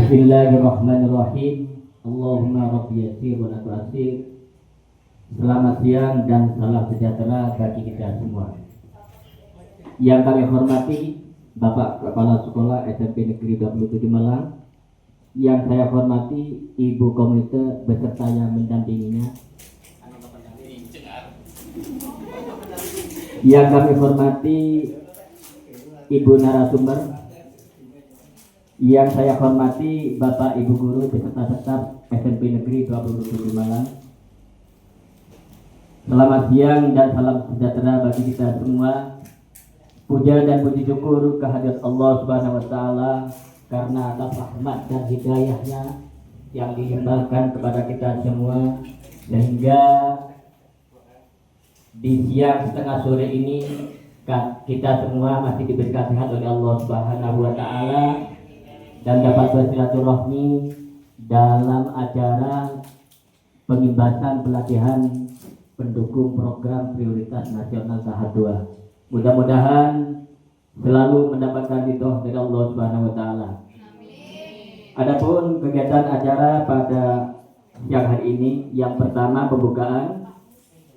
Bismillahirrahmanirrahim. Allahumma rabbi yassir wa la tu'assir. Selamat siang dan salam sejahtera bagi kita semua. Yang kami hormati Bapak Kepala Sekolah SMP Negeri 27 Malang. Yang saya hormati Ibu Komite beserta yang mendampinginya. Yang kami hormati Ibu narasumber. Yang saya hormati Bapak Ibu Guru beserta staf SMP Negeri 27 Malang. Selamat siang dan salam sejahtera bagi kita semua. Puja dan puji syukur kehadirat Allah Subhanahu wa taala karena atas rahmat dan hidayahnya yang dilimpahkan kepada kita semua, sehingga di siang setengah sore ini kita semua masih diberikan sehat oleh Allah Subhanahu wa taala dan dapat bersilaturahmi dalam acara pengimbasan pelatihan pendukung program prioritas nasional tahap 2. Mudah-mudahan selalu mendapatkan ridho dari Allah Subhanahu wa taala. Adapun kegiatan acara pada siang hari ini, yang pertama pembukaan,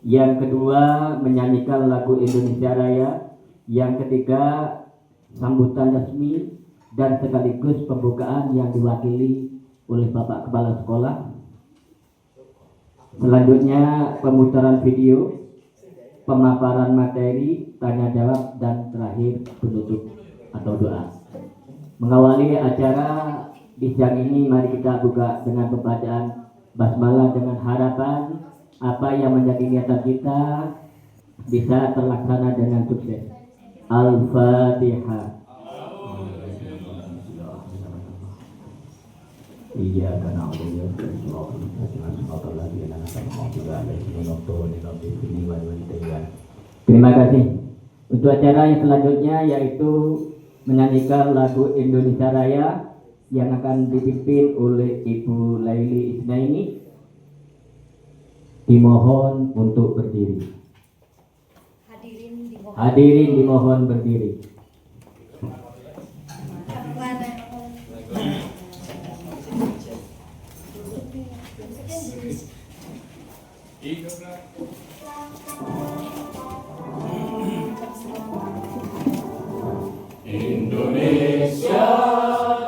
yang kedua menyanyikan lagu Indonesia Raya, yang ketiga sambutan resmi dan sekaligus pembukaan yang diwakili oleh Bapak Kepala Sekolah. Selanjutnya pemutaran video, pemaparan materi, tanya jawab, dan terakhir penutup atau doa. Mengawali acara di siang ini, mari kita buka dengan pembacaan basmalah dengan harapan apa yang menjadi niatan kita bisa terlaksana dengan sukses. Al-Fatihah. Iya karena Allah Terima kasih. Untuk acara yang selanjutnya yaitu menyanyikan lagu Indonesia Raya yang akan dipimpin oleh Ibu Laili Isnaini. Dimohon untuk berdiri. Hadirin dimohon berdiri. Indonesia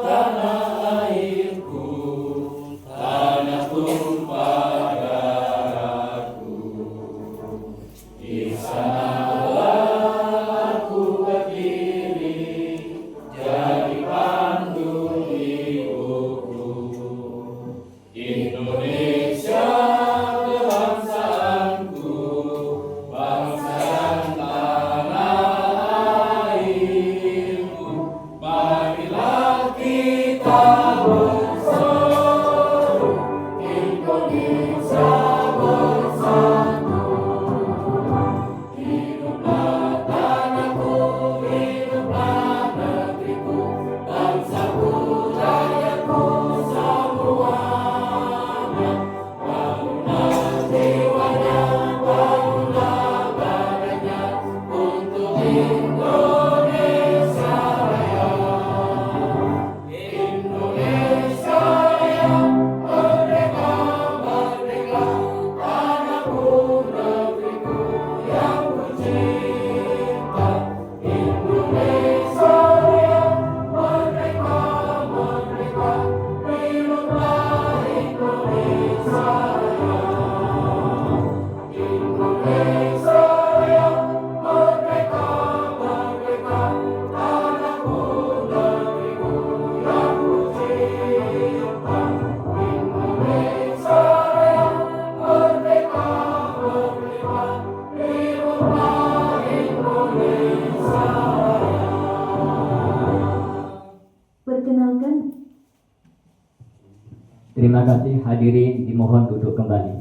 tanah airku, tanah tumpah darahku. Di sanalah aku berdiri, jadi pandu ibuku. Indonesia kebangsaanku, bangsa dan tanah airku. Marilah kita bersatu, Indonesia bersatu. Hiduplah tanahku, hiduplah negeriku, bangsaku, rakyatku semuanya. Bangunlah jiwanya, bangunlah badannya untuk Indonesia Raya. Indonesia Raya, merdeka, merdeka, tanahku, negeriku yang kucinta. Indonesia Raya, merdeka, merdeka, hiduplah Indonesia Raya. Indonesia Raya, merdeka, merdeka, tanahku, negeriku yang kucinta. Indonesia Raya, merdeka, merdeka, hiduplah Indonesia Raya. Perkenalkan, Terima kasih. Hadirin dimohon duduk kembali.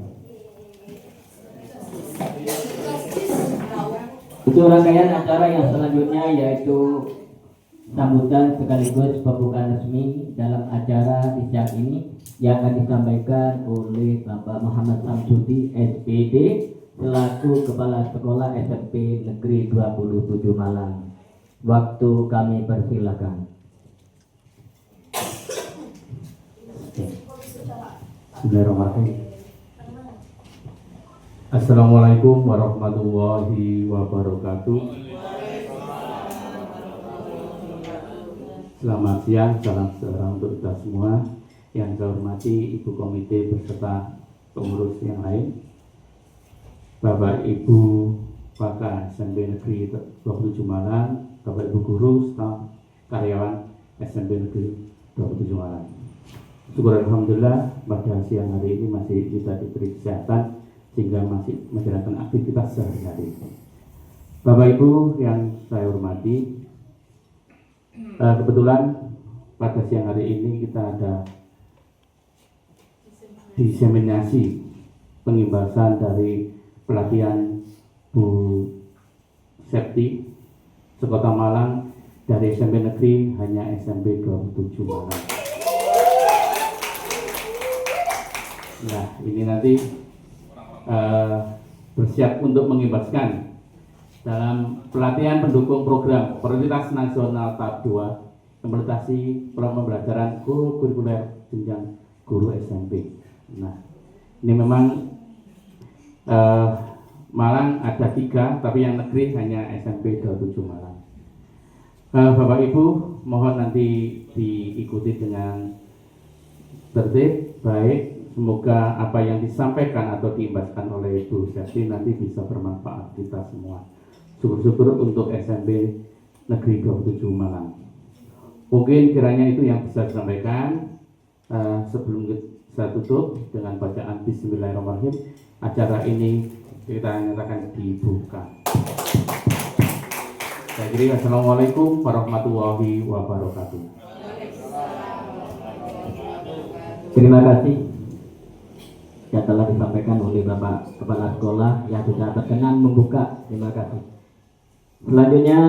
Untuk rangkaian acara yang selanjutnya yaitu sambutan sekaligus pembukaan resmi dalam acara di siang ini yang akan disampaikan oleh Bapak Muhammad Samsudi SPD selaku Kepala Sekolah SMP Negeri 27 Malang. Waktu kami persilakan. Bismillahirrahmanirrahim. Assalamualaikum warahmatullahi wabarakatuh. Selamat siang, salam sejahtera untuk kita semua. Yang saya hormati Ibu Komite beserta pengurus yang lain, Bapak Ibu Pakar SMP Negeri 27 Malang, Bapak Ibu Guru, staf karyawan SMP Negeri 27 Malang. Syukur Alhamdulillah pada siang hari ini masih kita diberi kesehatan sehingga masih menjalankan aktivitas sehari-hari. Bapak Ibu yang saya hormati, kebetulan pada siang hari ini kita ada diseminasi pengimbasan dari pelatihan Bu Septi Sekota Malang dari SMP Negeri hanya SMP 27 Malang. Nah, ini nanti bersiap untuk mengimbaskan dalam pelatihan pendukung program Prioritas Nasional tahap 2 implementasi pembelajaran guru kurikuler jenjang guru SMP. Nah, ini memang Malang ada 3, tapi yang negeri hanya SMP 27 Malang. Bapak Ibu, mohon nanti diikuti dengan tertib, baik. Semoga apa yang disampaikan atau diimbaskan oleh Bu Septi nanti bisa bermanfaat kita semua. Syukur-syukur untuk SMP Negeri 27 Malang. Mungkin kiranya itu yang bisa disampaikan. Sebelum saya tutup dengan bacaan Bismillahirrahmanirrahim, acara ini kita nyatakan dibuka. Saya kira Assalamualaikum warahmatullahi wabarakatuh. Terima kasih yang telah disampaikan oleh Bapak Kepala Sekolah yang sudah berkenan membuka. Terima kasih. Selanjutnya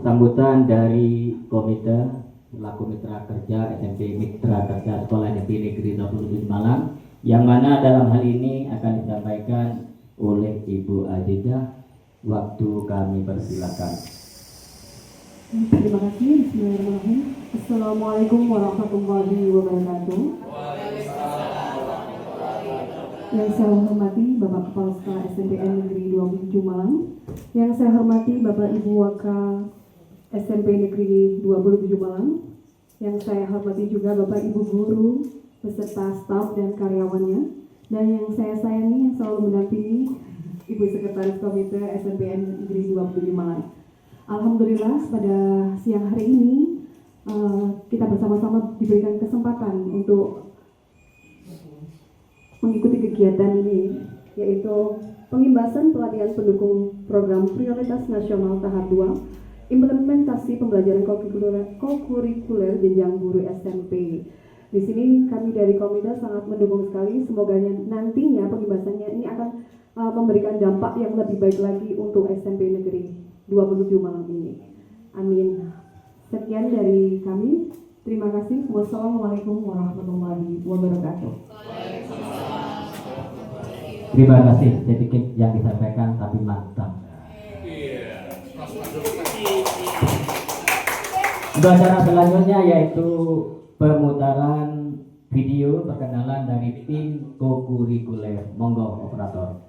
sambutan dari Komite selaku Mitra Kerja SMP Mitra Kerja Sekolah Negeri 27 Malang, yang mana dalam hal ini akan disampaikan oleh Ibu Aziza. Waktu kami persilakan. Terima kasih. Bismillahirrahmanirrahim. Assalamualaikum warahmatullahi wabarakatuh. Yang saya hormati Bapak Kepala Sekolah SMPN Negeri 27 Malang, yang saya hormati Bapak Ibu Waka SMP Negeri 27 Malang, yang saya hormati juga Bapak Ibu Guru beserta staf dan karyawannya, dan yang saya sayangi yang selalu mendampingi Ibu Sekretaris Komite SMPN Negeri 27 Malang. Alhamdulillah pada siang hari ini kita bersama-sama diberikan kesempatan untuk mengikuti kegiatan ini, yaitu pengimbasan pelatihan pendukung program Prioritas Nasional tahap 2 implementasi pembelajaran kokurikuler jenjang guru SMP. Di sini kami dari komite sangat mendukung sekali, semoga nantinya pengimbasannya ini akan memberikan dampak yang lebih baik lagi untuk SMP Negeri 27 Malang ini. Amin. Sekian dari kami. Terima kasih. Wassalamualaikum warahmatullahi wabarakatuh. Terima kasih, sedikit yang disampaikan tapi mantap. Untuk acara selanjutnya yaitu pemutaran video perkenalan dari tim kokurikuler. Monggo operator.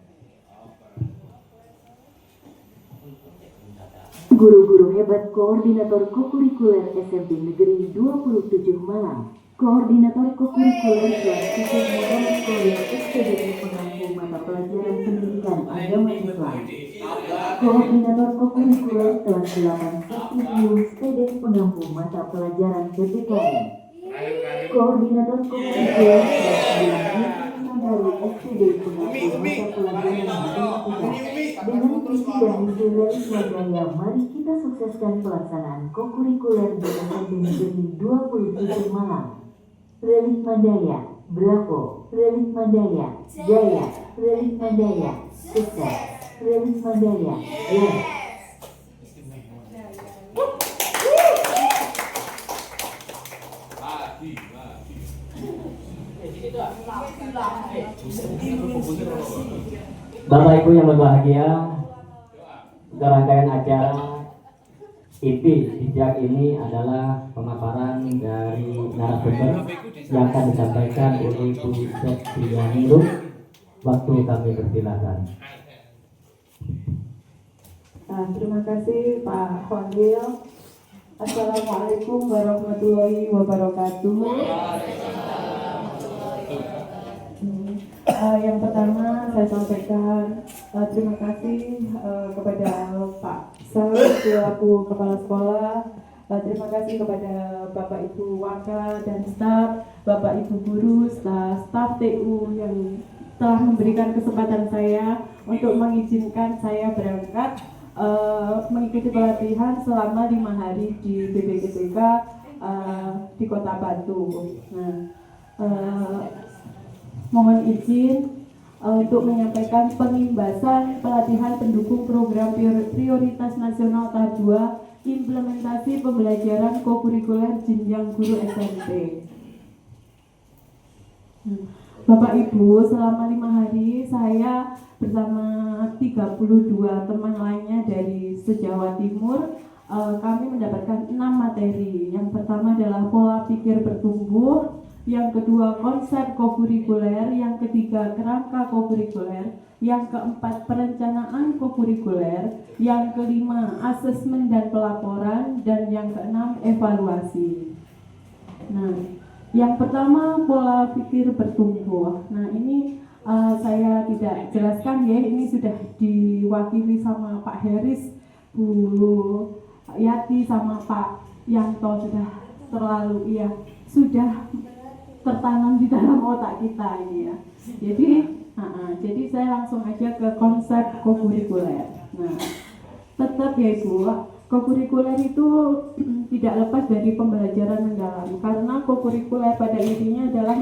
Guru-guru hebat Koordinator Kokurikuler SMP Negeri 27 Malang. Koordinator Kokurikuler kelas 3 Muhammad Kuliah SPDI pengampu mata pelajaran pendidikan agama Islam. Koordinator Kokurikuler kelas 8 Sakti SPD pengampu mata pelajaran PPKN. Koordinator Kokurikuler kelas 9 Nagari SPD pengampu mata pelajaran matematika. Dengan visi dan misi Relis Madaya, mari kita sukseskan pelaksanaan kokurikuler di SMP Negeri 27 Malang. Relis Madaya, bravo. Relis Madaya, jaya. Relis Madaya, sukses. Relis Madaya, yes. Bapak Ibu yang berbahagia, rangkaian acara inti di siang ini adalah pemaparan dari narasumber yang akan disampaikan oleh Bu Septrianingrum. Waktu kami persilakan. Terima kasih Pak Khalil. Assalamualaikum warahmatullahi wabarakatuh. Yang pertama saya sampaikan terima kasih kepada Pak Sal selaku Kepala Sekolah. Terima kasih kepada Bapak Ibu Waka dan staf, Bapak Ibu guru, staf TU yang telah memberikan kesempatan saya untuk mengizinkan saya berangkat mengikuti pelatihan selama 5 hari di BPGTK di Kota Batu. Mohon izin untuk menyampaikan pengimbasan pelatihan pendukung program prioritas nasional tahap 2 implementasi pembelajaran kokurikuler jenjang guru SMP. Bapak Ibu, selama 5 hari saya bersama 32 teman lainnya dari se-Jawa Timur kami mendapatkan 6 materi. Yang pertama adalah pola pikir bertumbuh, yang kedua konsep kokurikuler, yang ketiga kerangka kokurikuler, yang keempat perencanaan kokurikuler, yang kelima asesmen dan pelaporan, dan yang keenam evaluasi. Yang pertama pola pikir bertumbuh. Ini saya tidak jelaskan ya, ini sudah diwakili sama Pak Heris, Bu Yati sama Pak Yanto, sudah tertanam di dalam otak kita ini ya. Jadi saya langsung aja ke konsep kokurikuler. Tetap ya Ibu, kokurikuler itu tidak lepas dari pembelajaran mendalam, karena kokurikuler pada intinya adalah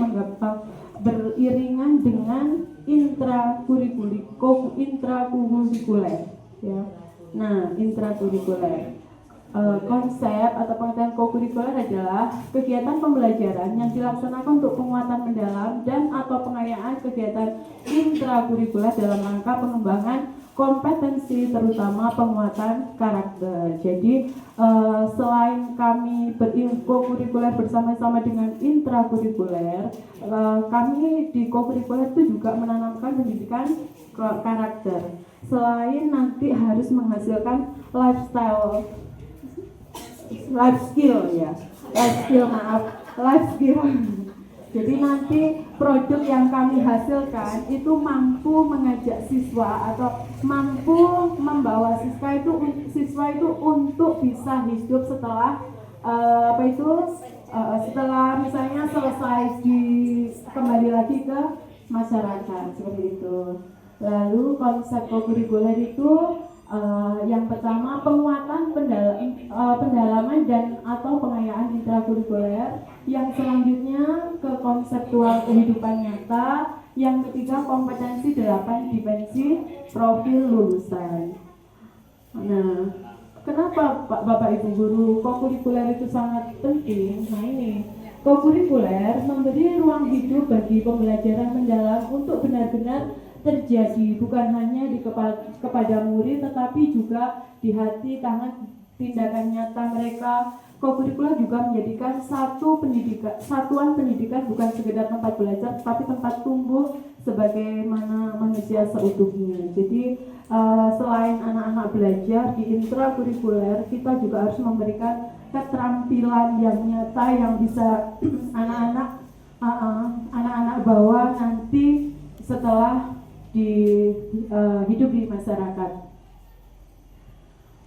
beriringan dengan intrakurikuler ya. Intrakurikuler. Konsep atau pengertian kokurikuler adalah kegiatan pembelajaran yang dilaksanakan untuk penguatan mendalam dan atau pengayaan kegiatan intrakurikuler dalam rangka pengembangan kompetensi, terutama penguatan karakter. Jadi selain kami berkokurikuler bersama-sama dengan intrakurikuler, kami di kokurikuler itu juga menanamkan pendidikan karakter. Selain nanti harus menghasilkan life skill. Jadi nanti produk yang kami hasilkan itu mampu mengajak siswa atau mampu membawa siswa itu untuk bisa hidup setelah setelah misalnya selesai kembali lagi ke masyarakat seperti itu. Lalu konsep kokurikuler itu yang pertama penguatan pendalaman dan atau pengayaan intrakurikuler, yang selanjutnya ke konseptual kehidupan nyata, yang ketiga kompetensi 8 dimensi profil lulusan. Kenapa Bapak Ibu guru kokurikuler itu sangat penting? Ini kokurikuler memberi ruang hidup bagi pembelajaran mendalam untuk benar-benar terjadi, bukan hanya kepada murid tetapi juga di hati, tangan, tindakan nyata mereka. Kokurikuler juga menjadikan satuan pendidikan bukan sekedar tempat belajar tapi tempat tumbuh sebagaimana manusia seutuhnya. Jadi selain anak-anak belajar di intrakurikuler, kita juga harus memberikan keterampilan yang nyata yang bisa anak-anak bawa nanti setelah hidup di masyarakat.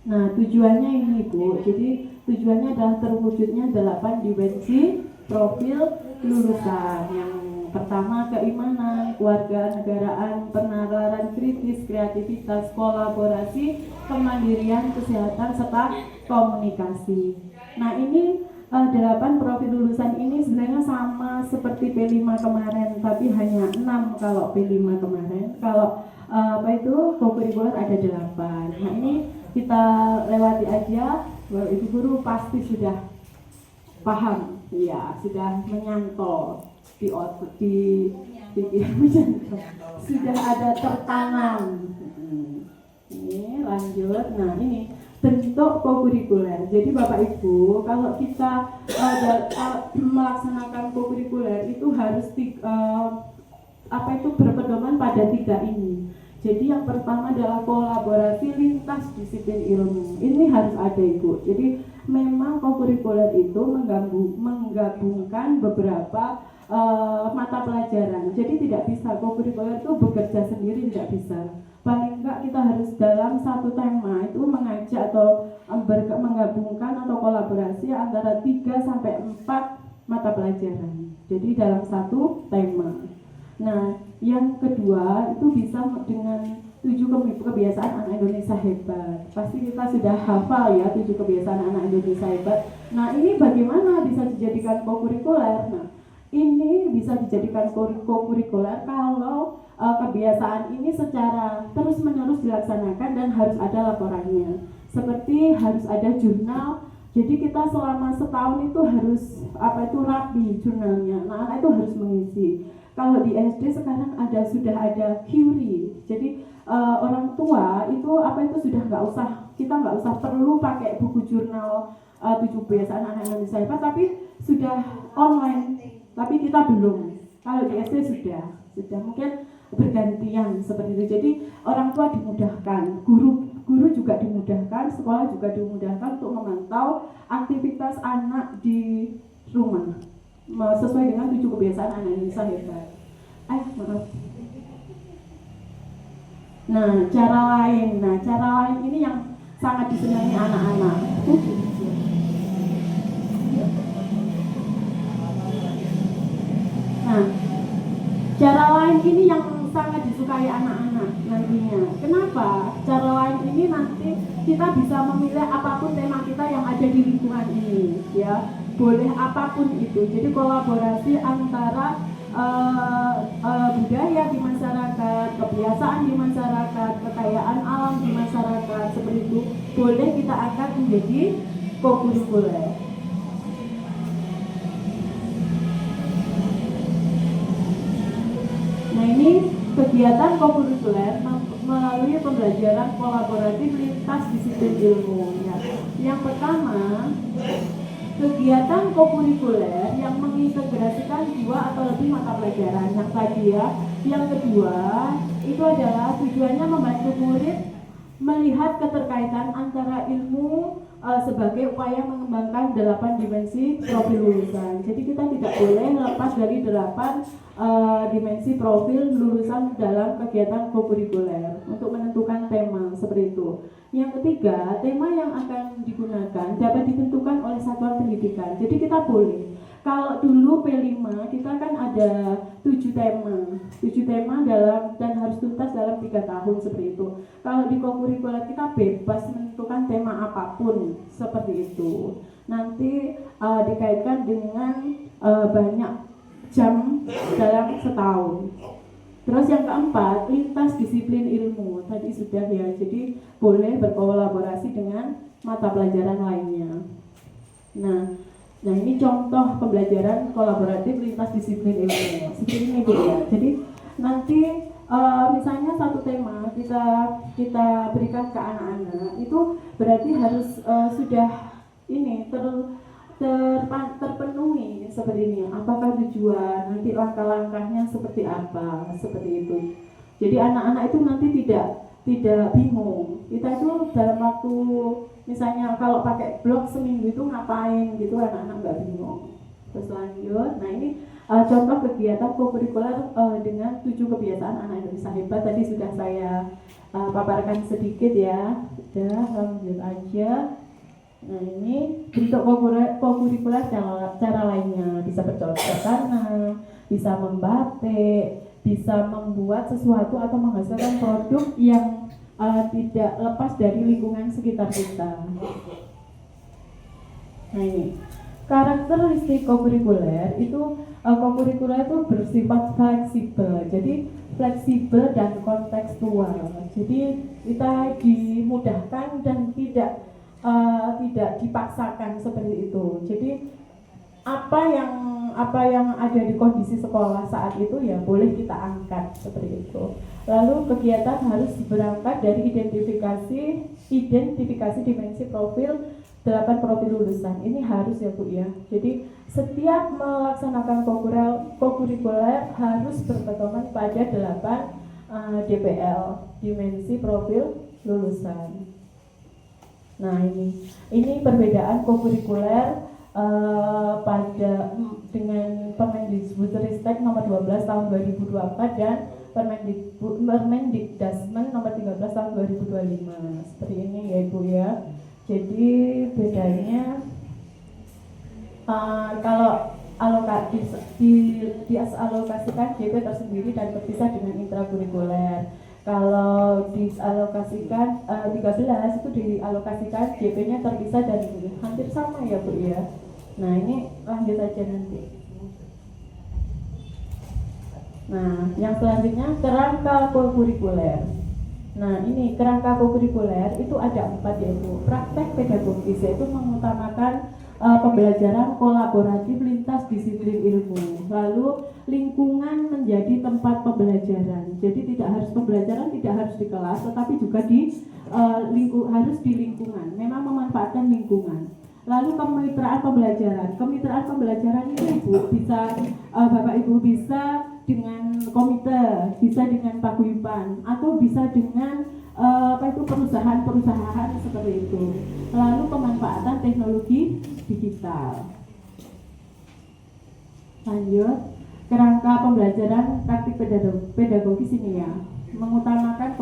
Tujuannya ini Bu, jadi tujuannya adalah terwujudnya 8 dimensi profil lulusan. Yang pertama keimanan, kewarganegaraan, penalaran kritis, kreativitas, kolaborasi, kemandirian, kesehatan, serta komunikasi. Ini 8 profil lulusan ini sebenarnya sama seperti P5 kemarin, tapi hanya 6 kalau P5 kemarin. Kalau kokurikuler ada 8. Ini kita lewati aja. Ibu guru pasti sudah paham, ya, sudah menyantol di otak, sudah ada tertanam. Ini lanjut. Ini bentuk kokurikuler. Jadi Bapak Ibu, kalau kita melaksanakan kokurikuler itu harus berpedoman pada 3 ini. Jadi yang pertama adalah kolaborasi lintas disiplin ilmu. Ini harus ada, Ibu. Jadi memang kokurikuler itu menggabungkan beberapa mata pelajaran. Jadi tidak bisa kokurikuler itu bekerja sendiri, tidak bisa. Paling enggak kita harus dalam satu tema itu mengajak atau menggabungkan atau kolaborasi antara 3 sampai 4 mata pelajaran. Jadi dalam satu tema. Nah, yang kedua itu bisa dengan 7 kebiasaan anak Indonesia hebat. Pasti kita sudah hafal ya 7 kebiasaan anak Indonesia hebat. Nah, ini bagaimana bisa dijadikan kokurikuler? Nah, ini bisa dijadikan kokurikuler kalau kebiasaan ini secara terus-menerus dilaksanakan dan harus ada laporannya. Seperti harus ada jurnal. Jadi kita selama setahun itu harus rapi jurnalnya. Nah, anak itu harus mengisi. Kalau di SD sekarang sudah ada QRI. Jadi orang tua itu sudah kita nggak usah perlu pakai buku jurnal 7 kebiasaan anak Indonesia hebat, tapi sudah online. Tapi kita belum. Kalau di SD sudah mungkin bergantian seperti itu. Jadi orang tua dimudahkan, guru juga dimudahkan, sekolah juga dimudahkan untuk memantau aktivitas anak di rumah sesuai dengan 7 kebiasaan anak Indonesia hebat. Maaf. Nah, cara lain ini yang sangat disenangi anak-anak. Nah, cara lain ini yang sangat disukai anak-anak nantinya. Kenapa? Cara lain ini nanti kita bisa memilih apapun tema kita yang ada di lingkungan ini, ya. Boleh apapun itu. Jadi kolaborasi antara budaya di masyarakat, kebiasaan di masyarakat, kekayaan alam di masyarakat, seperti itu boleh kita angkat menjadi kokurikuler. Nah, ini kegiatan kokurikuler melalui pembelajaran kolaboratif lintas disiplin ilmu. Ya. Yang pertama, kegiatan kokurikuler yang mengintegrasikan 2 atau lebih mata pelajaran yang tadi ya. Yang kedua, itu adalah tujuannya membantu murid melihat keterkaitan antara ilmu sebagai upaya mengembangkan 8 dimensi profil lulusan. Jadi kita tidak boleh lepas dari 8 dimensi profil lulusan dalam kegiatan kokurikuler untuk menentukan tema seperti itu. Yang ketiga, tema yang akan digunakan dapat ditentukan oleh satuan pendidikan. Jadi kita boleh, kalau dulu P5 kita kan ada 7 tema dan harus tuntas dalam 3 tahun seperti itu. Kalau di kokurikuler kita bebas menentukan tema apapun seperti itu. Nanti dikaitkan dengan banyak jam dalam setahun. Terus yang keempat, lintas disiplin ilmu. Tadi sudah ya, jadi boleh berkolaborasi dengan mata pelajaran lainnya. Nah ini contoh pembelajaran kolaboratif lintas disiplin ilmu. Seperti ini Bu ya. Jadi nanti misalnya satu tema kita berikan ke anak-anak, itu berarti harus sudah ini terpenuhi seperti ini. Apakah tujuan, nanti langkah-langkahnya seperti apa, seperti itu. Jadi anak-anak itu nanti tidak bingung. Kita itu dalam waktu misalnya kalau pakai blog seminggu itu ngapain gitu, anak-anak nggak bingung. Terus lanjut. Nah ini contoh kegiatan kokurikuler dengan 7 kebiasaan anak Indonesia hebat. Tadi sudah saya paparkan sedikit ya. Sudah, lanjut aja. Nah ini bentuk kokurikuler cara lainnya, bisa bercocok tanam, bisa membatik, bisa membuat sesuatu atau menghasilkan produk yang tidak lepas dari lingkungan sekitar kita. Nah ini karakteristik kokurikuler itu bersifat fleksibel, jadi fleksibel dan kontekstual. Jadi kita dimudahkan dan tidak dipaksakan seperti itu. Jadi apa yang apa yang ada di kondisi sekolah saat itu ya boleh kita angkat seperti itu. Lalu kegiatan harus berangkat dari identifikasi dimensi profil 8 profil lulusan. Ini harus ya Bu ya. Jadi setiap melaksanakan kokurikuler harus berpedoman pada 8 DPL, dimensi profil lulusan. Nah ini perbedaan kokurikuler pada dengan Permendikbudristek nomor 12 tahun 2024 dan Permendikdasmen nomor 13 tahun 2025. Seperti ini ya Ibu ya. Jadi bedanya kalau dialokasikan DP tersendiri dan terpisah dengan intrakurikuler. Kalau dialokasikan 13 itu dialokasikan DP-nya terpisah dan hampir sama ya Bu ya. Nah ini lanjut aja nanti. Nah yang selanjutnya kerangka kokurikuler. Nah ini kerangka kokurikuler itu ada 4 yaitu praktek pedagogis, yaitu mengutamakan pembelajaran kolaboratif lintas disiplin ilmu. Lalu lingkungan menjadi tempat pembelajaran. Jadi tidak harus pembelajaran tidak harus di kelas, tetapi juga harus di lingkungan. Memang memanfaatkan lingkungan. Lalu kemitraan pembelajaran. Kemitraan pembelajaran itu Ibu bisa Bapak Ibu bisa dengan komite, bisa dengan paguyuban, atau bisa dengan perusahaan-perusahaan seperti itu. Lalu pemanfaatan teknologi digital. Lanjut, kerangka pembelajaran praktik pedagogis ini ya, mengutamakan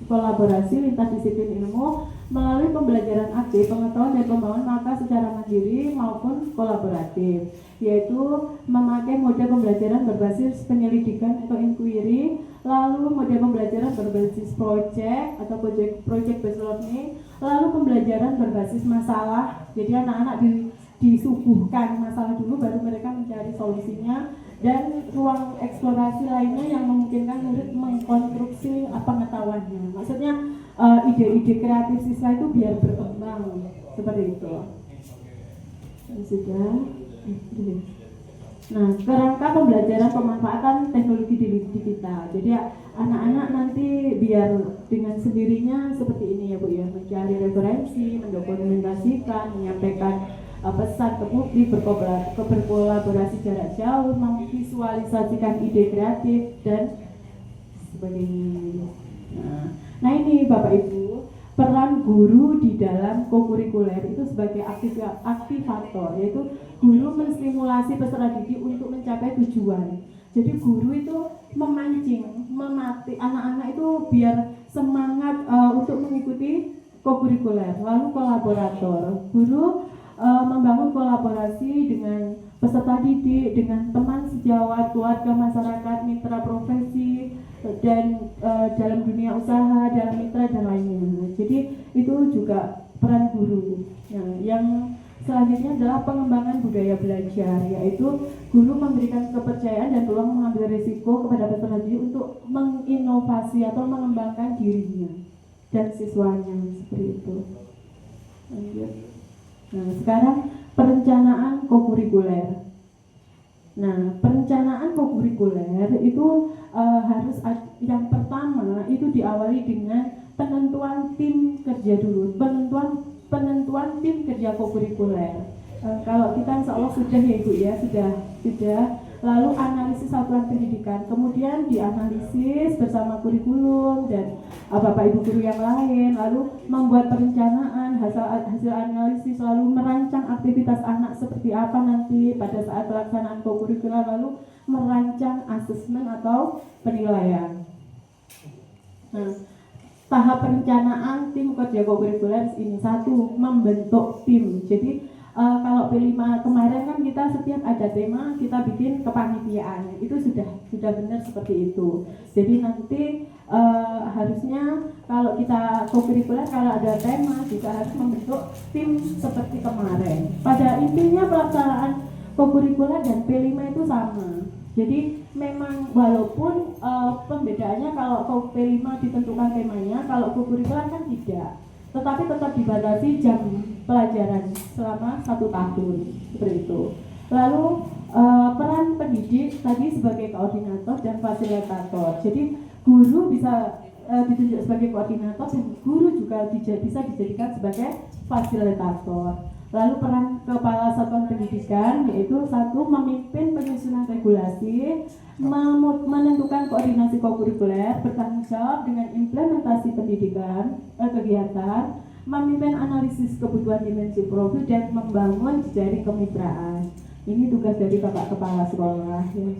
kolaborasi lintas disiplin ilmu melalui pembelajaran aktif, pengetahuan dan pembangunan maka secara mandiri maupun kolaboratif, yaitu memakai model pembelajaran berbasis penyelidikan atau inquiry, lalu model pembelajaran berbasis project atau project based learning, lalu pembelajaran berbasis masalah. Jadi anak-anak disuguhkan masalah dulu baru mereka mencari solusinya, dan ruang eksplorasi lainnya yang memungkinkan murid mengkonstruksi pengetahuannya. Maksudnya ide-ide kreatif siswa itu biar berkembang seperti itu. Sudah. Nah, kerangka pembelajaran pemanfaatan teknologi digital. Jadi anak-anak nanti biar dengan sendirinya seperti ini ya Bu ya, mencari referensi, mendokumentasikan, menyampaikan pesan ke publik, berkolaborasi jarak jauh, memvisualisasikan ide kreatif dan sebagainya. Nah ini Bapak Ibu, peran guru di dalam kokurikuler itu sebagai aktivator, yaitu guru menstimulasi peserta didik untuk mencapai tujuan. Jadi guru itu memancing, mematih anak-anak itu biar semangat untuk mengikuti kokurikuler. Lalu kolaborator, guru membangun kolaborasi dengan peserta didik, dengan teman sejawat, keluarga, masyarakat, mitra profesi, dan dalam dunia usaha, dalam mitra dan lainnya. Jadi itu juga peran guru. Nah, yang selanjutnya adalah pengembangan budaya belajar, yaitu guru memberikan kepercayaan dan peluang mengambil risiko kepada peserta didik untuk menginovasi atau mengembangkan dirinya dan siswanya seperti itu. Lanjut. Nah, sekarang perencanaan kokurikuler. Nah, perencanaan kokurikuler itu harus yang pertama itu diawali dengan penentuan tim kerja dulu, penentuan tim kerja kokurikuler. Kalau kita insya Allah sudah ya Ibu ya, sudah. Lalu analisis satuan pendidikan, kemudian dianalisis bersama kurikulum dan Bapak Ibu guru yang lain, lalu membuat perencanaan hasil analisis, lalu merancang aktivitas anak seperti apa nanti pada saat pelaksanaan kokurikuler, lalu merancang asesmen atau penilaian. Nah, tahap perencanaan tim kerja kokurikuler ini, 1, membentuk tim. Jadi kalau P5 kemarin kan kita setiap ada tema kita bikin kepanitiaan, itu sudah benar seperti itu. Jadi nanti harusnya kalau kita kokurikuler kalau ada tema juga harus membentuk tim seperti kemarin. Pada intinya pelaksanaan kokurikuler dan P5 itu sama. Jadi memang walaupun pembedaannya kalau P5 ditentukan temanya, kalau kokurikuler kan tidak. Tetapi tetap dibatasi jam pelajaran selama 1 tahun seperti itu. Lalu peran pendidik tadi sebagai koordinator dan fasilitator. Jadi guru bisa ditunjuk sebagai koordinator dan guru juga bisa dijadikan sebagai fasilitator. Lalu peran kepala satuan pendidikan yaitu satu, memimpin penyusunan regulasi, menentukan koordinasi kokurikuler, bertanggung jawab dengan implementasi pendidikan kegiatan, memimpin analisis kebutuhan dimensi profil dan membangun jejaring kemitraan. Ini tugas dari Bapak Kepala Sekolah. Ya.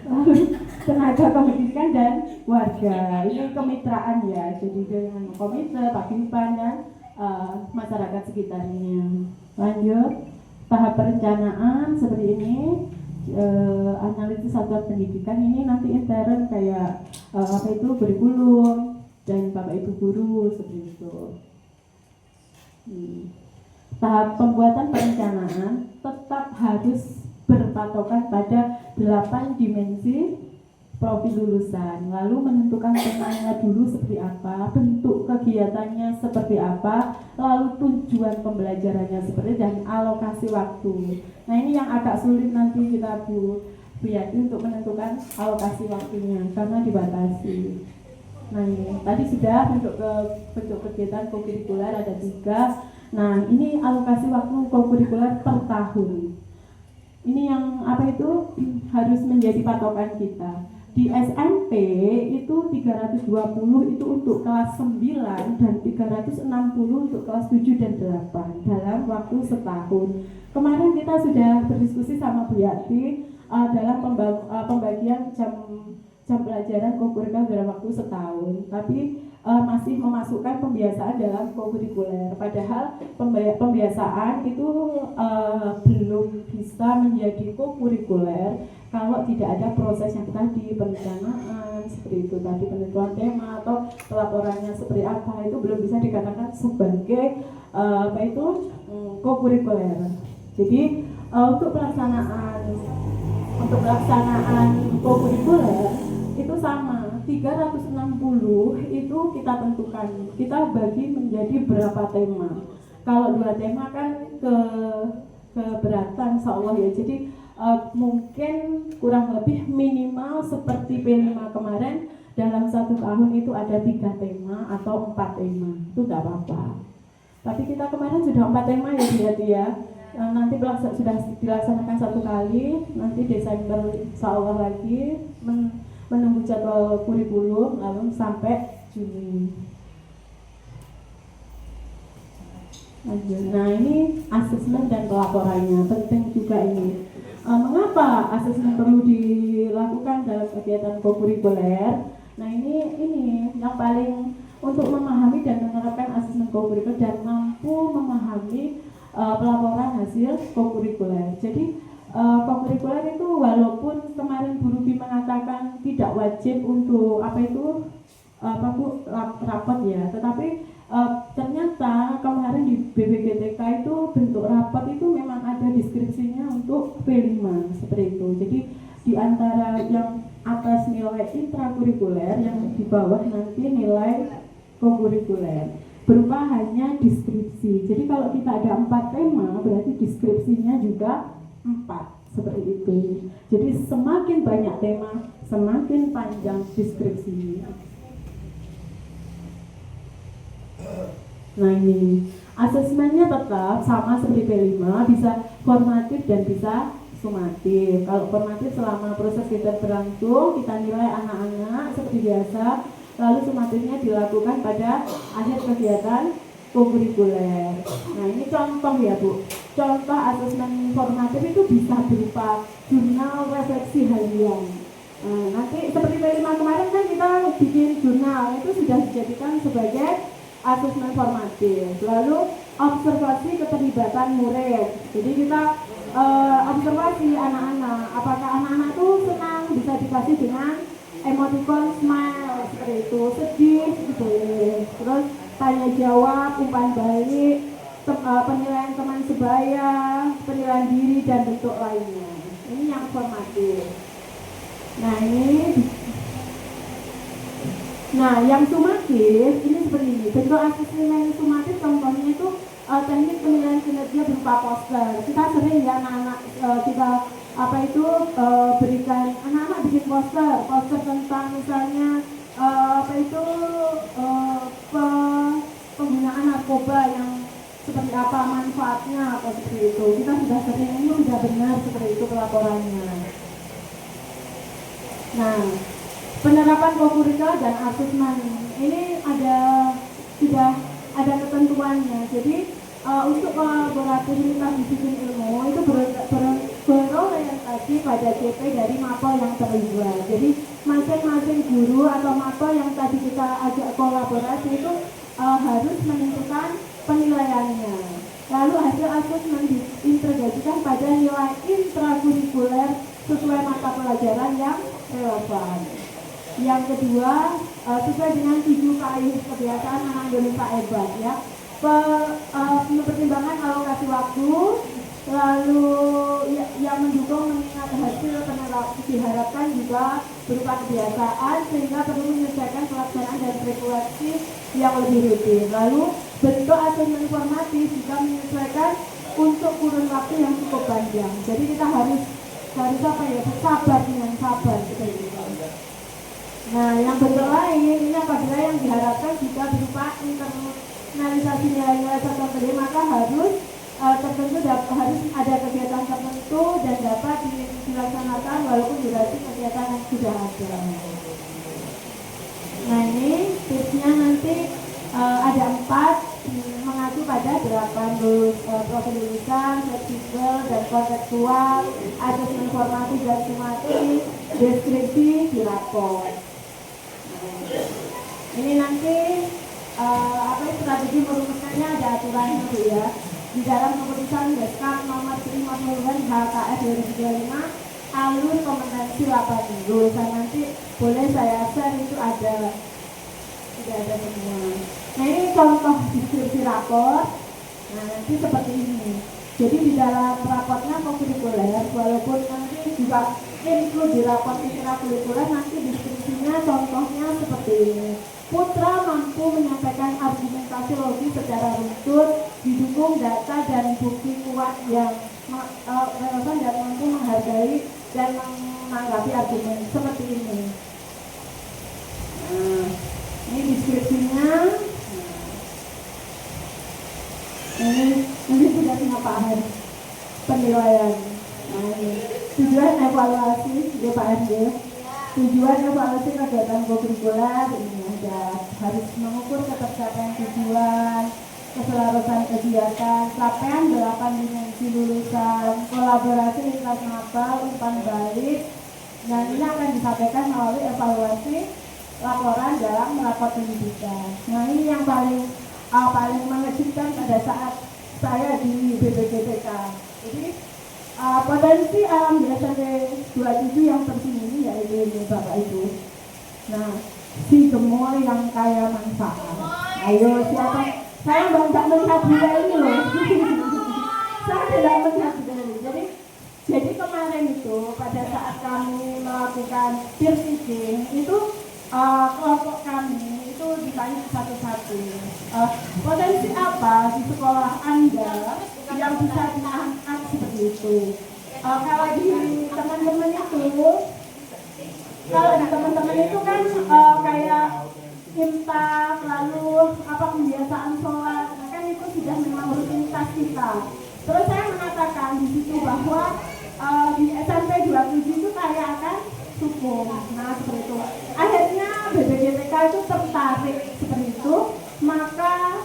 Lalu tenaga pendidikan dan warga, ini kemitraan ya, jadi dengan komite, paguyuban dan masyarakat sekitarnya. Lanjut, tahap perencanaan seperti ini, analisis satuan pendidikan ini nanti intern kayak apa itu kurikulum dan Bapak Ibu guru seperti itu. Tahap pembuatan perencanaan tetap harus berpatokan pada 8 dimensi profil lulusan, lalu menentukan temanya dulu seperti apa, bentuk kegiatannya seperti apa, lalu tujuan pembelajarannya seperti dan alokasi waktu. Nah ini yang agak sulit nanti kita Bu Yati untuk menentukan alokasi waktunya karena dibatasi. Nah ini tadi sudah bentuk kegiatan kokurikuler ada 3. Nah ini alokasi waktu kokurikuler per tahun. Ini yang apa itu harus menjadi patokan kita. Di SMP itu 320 itu untuk kelas 9 dan 360 untuk kelas 7 dan 8 dalam waktu setahun. Kemarin kita sudah berdiskusi sama Bu Yati dalam pembagian jam pelajaran kokurikuler dalam waktu setahun, tapi masih memasukkan pembiasaan dalam kokurikuler. Padahal pembiasaan itu belum bisa menjadi kokurikuler kalau tidak ada proses yang tadi perencanaan seperti itu tadi, penentuan tema atau pelaporannya seperti apa, itu belum bisa dikatakan sebagai apa itu kokurikuler. Jadi untuk pelaksanaan kokurikuler itu sama 360 itu kita tentukan, kita bagi menjadi berapa tema. Kalau 2 tema kan keberatan insya Allah ya, jadi mungkin kurang lebih minimal seperti P5 kemarin dalam 1 tahun itu ada 3 tema atau 4 tema, itu tidak apa-apa. Tapi kita kemarin sudah 4 tema ya berarti ya. Nanti sudah dilaksanakan 1 kali, nanti Desember insya Allah lagi menunggu jadwal kurikulum lalu sampai Juni. Lanjut. Nah ini asesmen dan pelaporannya penting juga ini. Mengapa asesmen perlu dilakukan dalam kegiatan kokurikuler? Nah ini yang paling untuk memahami dan menerapkan asesmen kokurikuler dan mampu memahami pelaporan hasil kokurikuler. Jadi kokurikuler itu walaupun kemarin Bu Ruby mengatakan tidak wajib untuk rapot ya, tetapi ternyata kemarin di BPGTK itu bentuk rapot itu memang ada deskripsinya untuk P5 seperti itu. Jadi di antara yang atas nilai intrakurikuler, yang di bawah nanti nilai kokurikuler berupa hanya deskripsi. Jadi kalau kita ada 4 tema berarti deskripsinya juga 4 seperti itu. Jadi semakin banyak tema semakin panjang deskripsinya. Nah ini asesmennya tetap sama seperti P5, bisa formatif dan bisa sumatif. Kalau formatif selama proses kita berlangsung kita nilai anak-anak seperti biasa, lalu sumatifnya dilakukan pada akhir kegiatan kokurikuler. Nah ini contoh ya Bu, contoh asesmen formatif itu bisa berupa jurnal refleksi harian. Nanti seperti P5 kemarin kan kita bikin jurnal, itu sudah dijadikan sebagai asesmen formatif. Lalu observasi keterlibatan murid. Jadi kita observasi anak-anak, apakah anak-anak itu senang, bisa dikasih dengan emoticon smile seperti itu, sedih gitu. Terus tanya jawab, umpan balik, penilaian teman sebaya, penilaian diri dan bentuk lainnya. Ini yang formatif. Nah yang sumatif ini seperti ini. Bentuk asesmen sumatif contohnya itu teknik penilaian kinerja berupa poster. Kita sering ya anak-anak kita berikan anak-anak bikin poster tentang misalnya penggunaan narkoba yang seperti apa manfaatnya atau seperti itu. Kita sudah sering, ini sudah benar seperti itu pelaporannya. Nah, penerapan kokurikula dan asesmen ini sudah ada ketentuannya. Jadi untuk kolaboratif lintas disiplin ilmu itu berorientasi pada CP dari mapel yang terlibat. Jadi masing-masing guru atau mapel yang tadi kita ajak kolaborasi itu harus menentukan penilaiannya. Lalu hasil asesmen diintegrasikan pada nilai intrakurikuler sesuai mata pelajaran yang relevan. Yang kedua, sesuai dengan 7 KI kebiasaan anak Indonesia hebat ya. Mempertimbangkan alokasi waktu, lalu yang mendukung mengingat hasil penerapan diharapkan juga berupa kebiasaan sehingga perlu menyelesaikan pelaksanaan dan regulasi yang lebih rutin. Lalu bentuk asesmen informatif juga menyesuaikan untuk kurun waktu yang cukup panjang. Jadi kita harus bersabar dengan sabar gitu. Nah, yang bentuk lain ini apabila yang diharapkan juga berupa internalisasi nilai-nilai tertentu, maka harus harus ada kegiatan tertentu dan dapat dilaksanakan walaupun durasi kegiatan yang sudah ada. Nah, ini tipsnya nanti ada 4 mengacu pada 8 profil lulusan, fleksibel dan kontekstual, asesmen formatif dan sumatif, deskripsi di rapor. Ini nanti strategi merumuskannya ada aturannya Bu ya. Di dalam keputusan Deskap nomor 50 HKS 2025 alur kompetensi 8 minggu. Nanti boleh saya share itu ada semua. Nah, ini contoh deskripsi rapor. Nah, nanti seperti ini. Jadi di dalam raportnya kokurikuler, walaupun nanti juga include di rapor kurikuler, nanti deskripsinya contohnya seperti ini. Putra mampu menyampaikan argumentasi logis secara runtut, didukung data dan bukti kuat yang relevan dan mampu menghargai dan menanggapi argumen seperti ini. Nah, ini deskripsinya. Ini sudah Pak Hari penilaian. Nah, ini tujuan evaluasi ya Pak Hari. Tujuan evaluasi kegiatan kokurikuler ini ada harus mengukur ketercapaian tujuan, keselarasan kegiatan, capaian 8 dimensi lulusan, kolaborasi lintas mapel, umpan balik, dan ini akan disampaikan melalui evaluasi laporan dalam rapor pendidikan. Nah, ini yang paling mengejutkan pada saat saya di BPJPK. Jadi potensi alam di SMP 27 yang tersembunyi yaitu ini Bapak Ibu. Nah, si gemoy yang kaya manfaat. Ayo siapa? Saya tidak melihat dia ini loh. Saya tidak melihat dia ini. Jadi kemarin itu pada saat kami melakukan peer teaching itu kelompok kami itu ditanya satu-satu potensi apa di sekolah Anda yang bisa diangkat seperti itu. Kalau di teman-teman itu kan kayak imtak, lalu kebiasaan sholat, kan itu sudah memang rutinitas kita. Terus saya mengatakan di situ bahwa di SMP 27 itu kayak akan sukun. Nah, seperti itu. Akhirnya BPJPK itu tertarik seperti itu, maka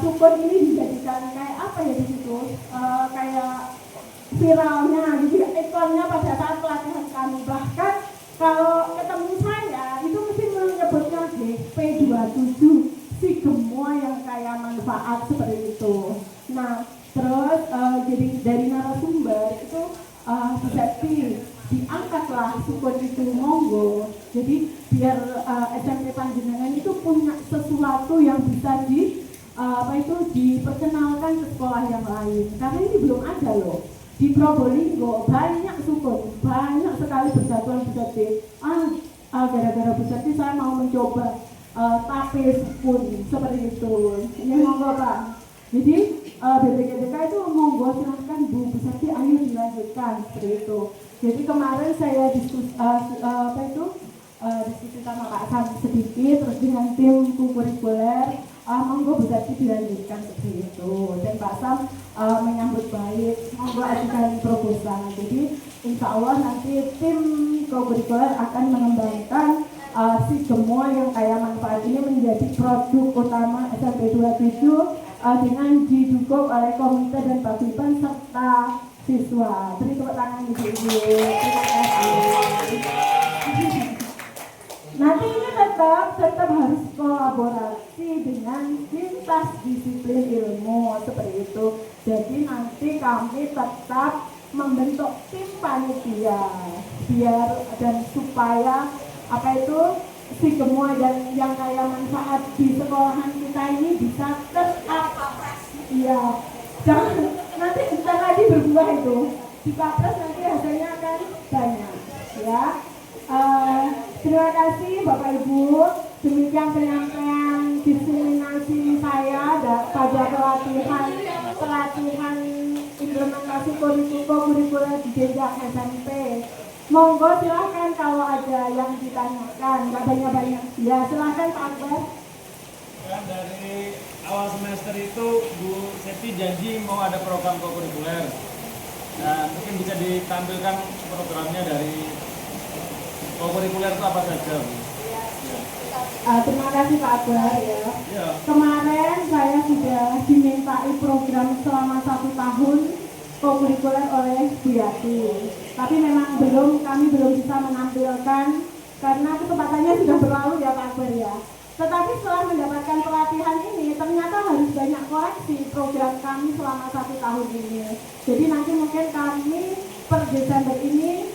sukun ini dijadikan kayak apa ya di situ? Kayak viralnya, jadi ikonnya pada saat pelatihan kami. Bahkan kalau ketemu saya itu mesti menyebutnya DP27, si gemoy yang kaya manfaat seperti itu. Nah, terus jadi dari narasumber itu bisa diangkatlah sukun itu monggo. Jadi biar SMP Panjenengan itu punya sesuatu yang bisa diperkenalkan ke sekolah yang lain. Karena ini belum ada loh. Di Probolinggo banyak sukun, banyak sekali persatuan Busati. Gara-gara Busati saya mau mencoba tape sukun seperti itu. Ini monggo Pak. Jadi BPKDK itu monggo silahkan Bu Sati, ayo dilanjutkan seperti itu. Jadi kemarin saya diskusi diskusi sama Pak Sam sedikit, terus dengan tim kurikuler, monggo Bu Sati dilanjutkan seperti itu. Dan Pak Sam menyambut baik, monggo ajukan proposal. Jadi insya Allah nanti tim kurikuler akan mengembangkan si gemoy yang kaya manfaat ini menjadi produk utama SMP 27 dengan didukung oleh komite dan paguyuban serta siswa. Beri tepuk tangan ibu-ibu. Terima kasih. Nanti ini tetap harus kolaborasi dengan lintas disiplin ilmu seperti itu. Jadi nanti kami tetap membentuk tim panitia biar dan supaya si gemoy dan yang kaya manfaat di sekolahan kita ini bisa iya, jangan nanti bentar lagi berbuah itu dipapres, nanti hasilnya akan banyak ya. Terima kasih Bapak Ibu, demikian penyampaian diseminasi saya pada pelatihan implementasi kurikuler di jenjang SMP. Monggo silahkan kalau ada yang ditanyakan, nggak banyak-banyak. Ya silahkan Pak Akbar. Kan dari awal semester itu Bu Seti janji mau ada program kokurikuler. Nah, mungkin bisa ditampilkan programnya dari kokurikuler itu apa saja, Bu? Terima kasih Pak Akbar ya. Ya. Kemarin saya sudah dimintai program selama 1 tahun kokurikuler oleh Bu Yati. Tapi memang kami belum bisa menampilkan karena kesempatannya sudah berlalu ya Pak Akbar ya. Tetapi setelah mendapatkan pelatihan ini, ternyata harus banyak koreksi program kami selama 1 tahun ini. Jadi nanti mungkin kami per Desember ini,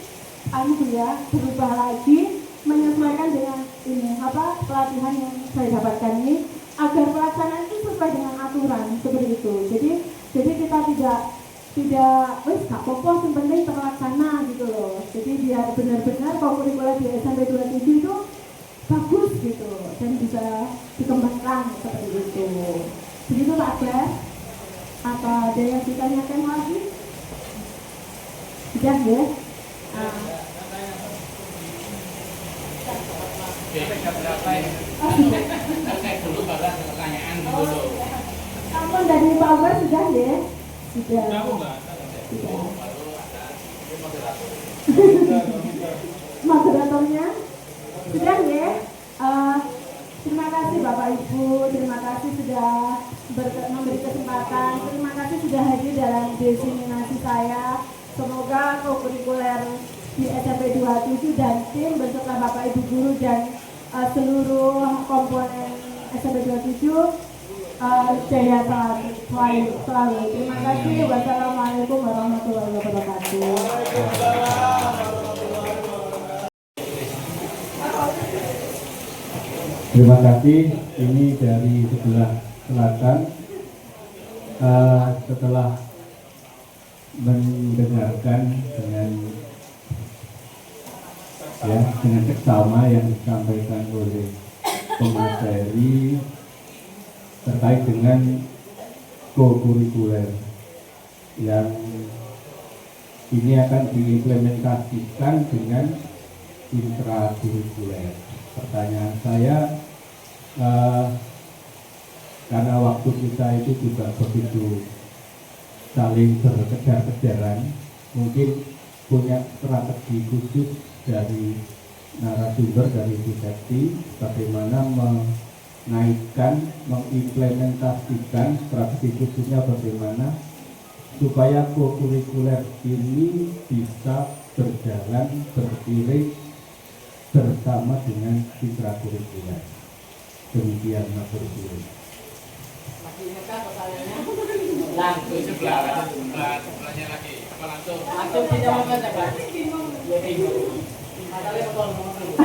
berubah lagi, menyesuaikan dengan pelatihan yang saya dapatkan ini, agar pelaksanaan itu sesuai dengan aturan seperti itu. Jadi kita tidak gak apa-apa, yang penting terlaksana gitu loh. Jadi biar benar-benar kokurikuler di SMP 27 itu bagus gitu dan bisa dikembangkan seperti itu. Begitu Pak Akbar. Apa ada yang ditanyakan lagi? Sudah ya? Saya dulu balas pertanyaan dulu. Ampun, dari Pak Akbar sudah ya? Sudah. Moderatornya sudah ya. Terima kasih Bapak Ibu, terima kasih sudah memberi kesempatan, terima kasih sudah hadir dalam diseminasi saya. Semoga kokurikuler di SMP 27 dan tim beserta Bapak Ibu guru dan seluruh komponen SMP 27 jaya selalu. Terima kasih. Wassalamualaikum warahmatullahi wabarakatuh. Terima kasih. Ini dari sebelah selatan. Setelah mendengarkan dengan seksama yang disampaikan oleh pemateri terkait dengan kokurikuler yang ini akan diimplementasikan dengan intrakurikuler. Pertanyaan saya, karena waktu kita itu juga begitu saling berkejar-kejaran, mungkin punya strategi khusus dari narasumber dari Bu Seti bagaimana menaikkan, mengimplementasikan strategi khususnya bagaimana supaya kokurikuler ini bisa berjalan beriring bersama dengan intrakurikuler. Demikian Mas Guru. Masih ingat pertanyaannya? Langsung sebelahnya lagi. Apa langsung? Langsung dijawab saja Pak. Ya bingung. Masalahnya betul ngomong dulu.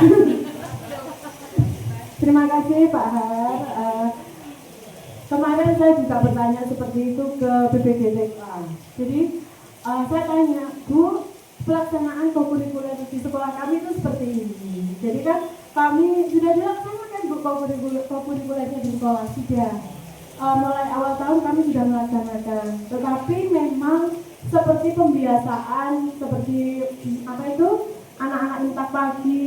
Terima kasih Pak Har. Kemarin saya juga bertanya seperti itu ke BPKDK. Jadi saya tanya, Bu, pelaksanaan kokurikuler di sekolah kami itu seperti ini. Jadi kan kami sudah dilaksanakan Bu kokurikulernya di sekolah sudah. mulai awal tahun kami sudah melaksanakan. Tetapi memang seperti pembiasaan, seperti apa itu anak-anak intak pagi,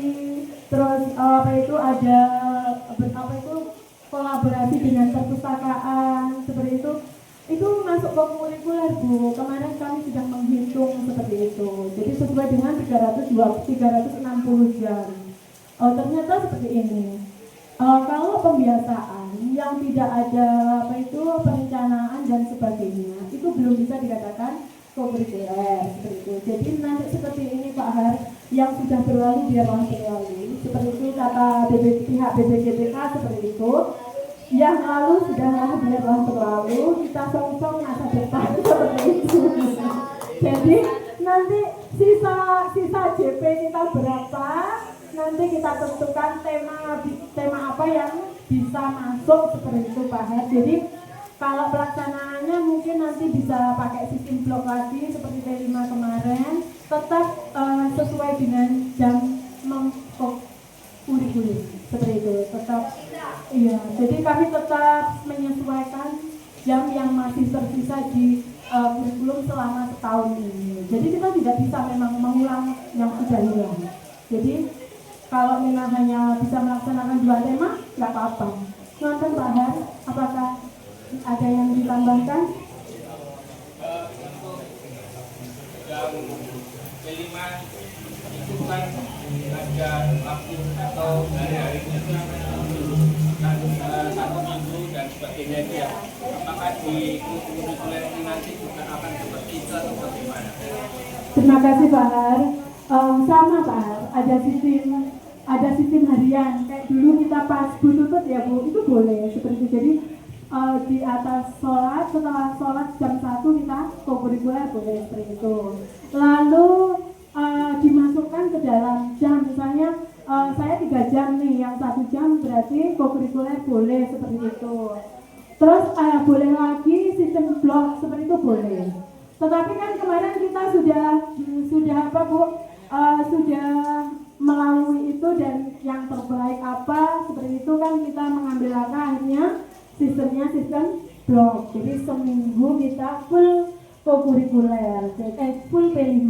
terus ada apa itu kolaborasi dengan perpustakaan seperti itu masuk ke kurikuler Bu. Kemarin kami sudah menghitung seperti itu. Jadi sesuai dengan 360 jam. Ternyata seperti ini. Kalau pembiasaan yang tidak ada perencanaan dan sebagainya, itu belum bisa dikatakan kurikuler seperti itu. Jadi nanti seperti ini Pak Har, yang sudah berlalu biarlah berlalu. Seperti itu kata pihak BPJPK seperti itu. Yang lalu sudah biarlah berlalu, kita song-song masa depan seperti itu. Jadi nanti sisa JP kita berapa, nanti kita tentukan tema apa yang bisa masuk seperti itu Pak Har. Jadi kalau pelaksanaannya mungkin nanti bisa pakai sistem blok lagi seperti T5 kemarin, tetap sesuai dengan jam kurikulum seperti itu. Tetap iya. Jadi kami tetap menyesuaikan jam yang masih tersisa di kurikulum selama setahun ini. Jadi kita tidak bisa memang mengulang yang sudah hilang. Jadi kalau memang hanya bisa melaksanakan 2 tema, nggak apa-apa. Nonton Pak Har, apakah ada yang ditambahkan? Jam kelima itu kan ada waktu atau hari-harinya satu minggu dan sebagainya itu ya. Apakah di kurikuler ini nanti juga akan seperti itu atau bagaimana? Terima kasih Pak Har. Sama Pak Har, ada sistem harian. Kayak dulu kita pas Bu Tutut ya Bu, itu boleh seperti itu. Jadi di atas sholat, setelah sholat jam 1 kita kurikuler boleh seperti itu. Lalu dimasukkan ke dalam jam, misalnya saya 3 jam nih, yang 1 jam berarti kurikuler boleh seperti itu. Terus boleh lagi sistem blok seperti itu boleh. Tetapi kan kemarin kita sudah apa Bu? Sudah melalui itu dan yang terbaik apa seperti itu kan kita mengambil langkah akhirnya sistemnya sistem blok. Jadi seminggu kita full kurikuler, full P5.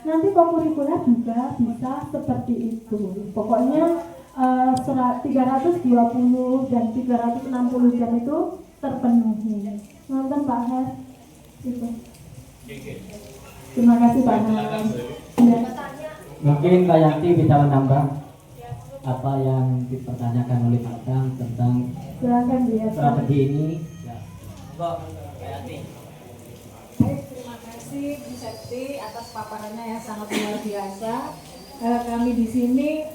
Nanti kurikuler juga bisa seperti itu. Pokoknya 320 dan 360 jam itu terpenuhi. Nonton Pak Har itu. Terima kasih Pak Har. Ya. Mungkin Kak Yanti bisa menambah apa yang dipertanyakan oleh Pak Sam tentang Silakan dia. strategi ini. Ya. Kak Yanti. Baik, terima kasih Bu Septi atas paparannya yang sangat luar biasa. Kami di sini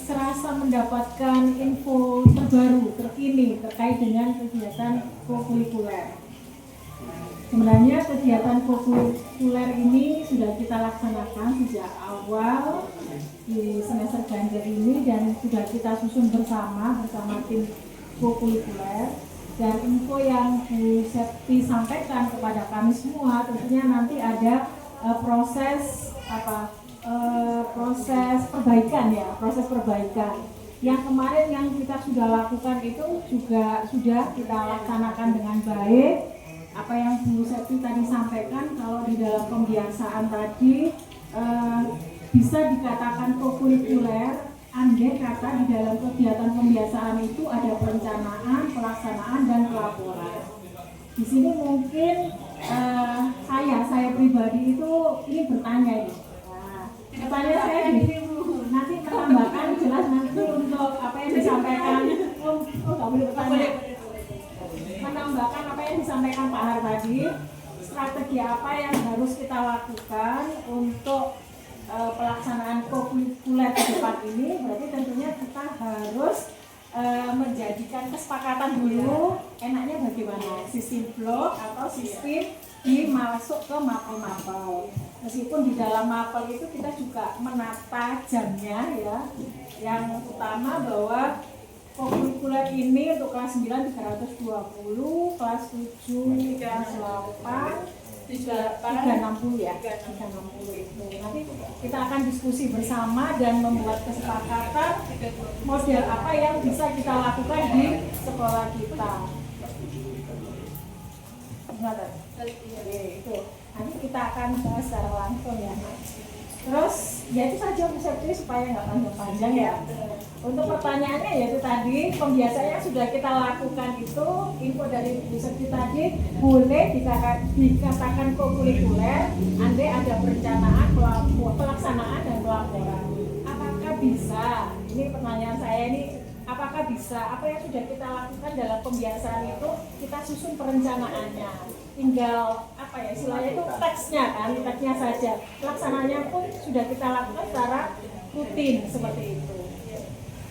serasa mendapatkan info terbaru, terkini terkait dengan kegiatan kurikuler. Sebenarnya kegiatan kurikuler ini sudah kita laksanakan sejak awal di semester ganjil ini dan sudah kita susun bersama tim kurikuler. Dan info yang Bu Septi sampaikan kepada kami semua tentunya nanti ada proses perbaikan ya, proses perbaikan. Yang kemarin yang kita sudah lakukan itu juga sudah kita laksanakan dengan baik. Apa yang Bu Septi tadi sampaikan, kalau di dalam pembiasaan tadi bisa dikatakan kurikuler, andai kata di dalam kegiatan pembiasaan itu ada perencanaan, pelaksanaan, dan pelaporan. Di sini mungkin saya pribadi itu ini bertanya ini. Nah, pertanyaan saya ini nanti menambahkan jelas nanti untuk apa yang disampaikan. Nggak boleh bertanya. Menambahkan apa yang disampaikan Pak Har tadi, strategi apa yang harus kita lakukan untuk pelaksanaan kurikuler ke depan ini. Berarti tentunya kita harus menjadikan kesepakatan dulu enaknya bagaimana, sistem blok atau sistem dimasuk ke mapel-mapel. Meskipun di dalam mapel itu kita juga menata jamnya ya. Yang utama bahwa kurikuler ini untuk kelas 9 320, kelas 7 kelas 8 360 ya, 360 itu. Nanti kita akan diskusi bersama dan membuat kesepakatan model apa yang bisa kita lakukan di sekolah kita. Ngoten. Oke, itu. Nanti kita akan bahas secara langsung ya. Terus ya itu saja Bu Septi supaya nggak panjang-panjang ya. Untuk pertanyaannya yaitu tadi pembiasaan yang sudah kita lakukan itu info dari Bu Septi tadi boleh dikatakan kokurikuler andai ada perencanaan, pelaksanaan dan pelaporan. Apakah bisa? Ini pertanyaan saya ini. Apakah bisa apa yang sudah kita lakukan dalam pembiasaan itu kita susun perencanaannya, tinggal apa ya istilahnya itu teksnya saja, pelaksananya pun sudah kita lakukan secara rutin seperti itu.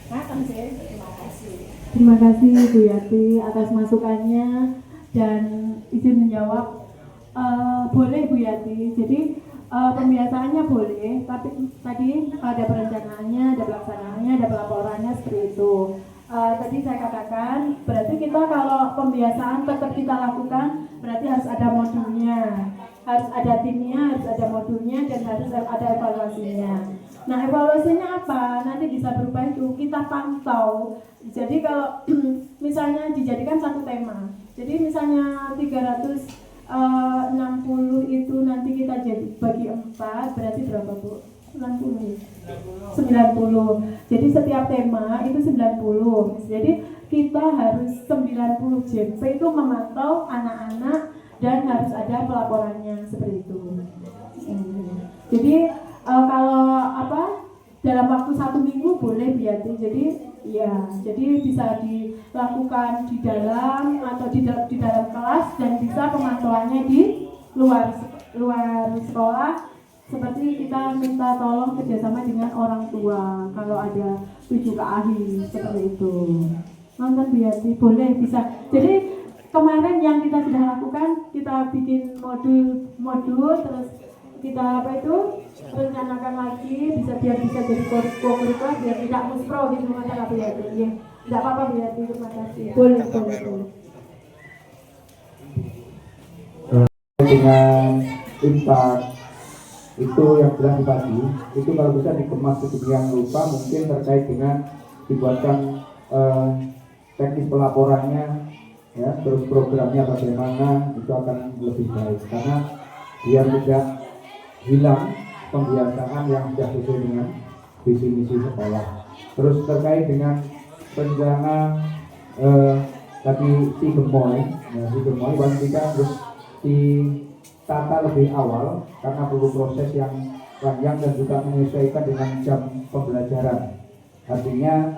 Nah, terima kasih. Terima kasih Bu Yati atas masukannya dan izin menjawab. Boleh Bu Yati, jadi pembiasaannya boleh, tapi tadi ada perencanaannya, ada pelaksanaannya, ada pelaporannya seperti itu. Tadi saya katakan, berarti kita kalau pembiasaan tetap kita lakukan, berarti harus ada modulnya, harus ada timnya, harus ada modulnya, dan harus ada evaluasinya. Nah, evaluasinya apa? Nanti bisa berupa itu, kita pantau. Jadi kalau misalnya dijadikan satu tema, jadi misalnya 360 itu nanti kita jadi bagi 4, berarti berapa Bu? 90. Jadi setiap tema itu 90. Jadi kita harus 90 JP itu memantau anak-anak dan harus ada pelaporannya seperti itu. Jadi kalau dalam waktu 1 minggu boleh Biati. Jadi bisa dilakukan di dalam atau di dalam kelas dan bisa pemantauannya di luar sekolah. Seperti kita minta tolong kerjasama dengan orang tua kalau ada 7 KAHI seperti itu. Nonton Biati boleh bisa. Jadi kemarin yang kita sudah lakukan, kita bikin modul terus kita rencanakan lagi biar bisa jadi kokurikuler biar tidak muspro di rumah tangga Biati. Ya, tidak apa-apa Biati, terima kasih. Boleh. Dengan impact itu yang telah dibagi itu kalau bisa dikemas sedemikian rupa, mungkin terkait dengan dibuatkan teknis pelaporannya ya, terus programnya bagaimana, itu akan lebih baik karena biar tidak hilang pembiasaan yang sudah sesuai dengan visi misi sekolah. Terus terkait dengan rencana tadi si gemoy paling tidak harus ditata lebih awal karena perlu proses yang panjang dan juga menyesuaikan dengan jam pembelajaran. Artinya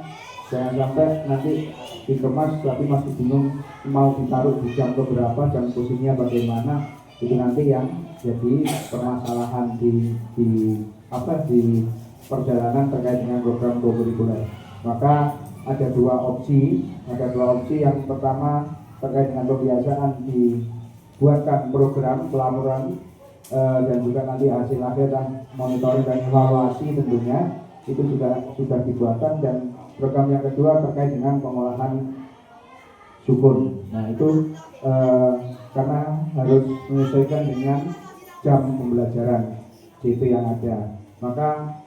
jangan sampai nanti dikemas tapi masih bingung mau ditaruh di jam berapa, jam posisinya bagaimana, itu nanti yang jadi permasalahan di perjalanan terkait dengan program kokurikuler. Maka ada dua opsi. Yang pertama terkait dengan kebiasaan dibuatkan program pelaporan dan juga nanti hasil akhir dan monitoring dan evaluasi tentunya itu sudah dibuatkan. Dan program yang kedua terkait dengan pengolahan sukun. Nah itu karena harus menyesuaikan dengan jam pembelajaran CP yang ada, maka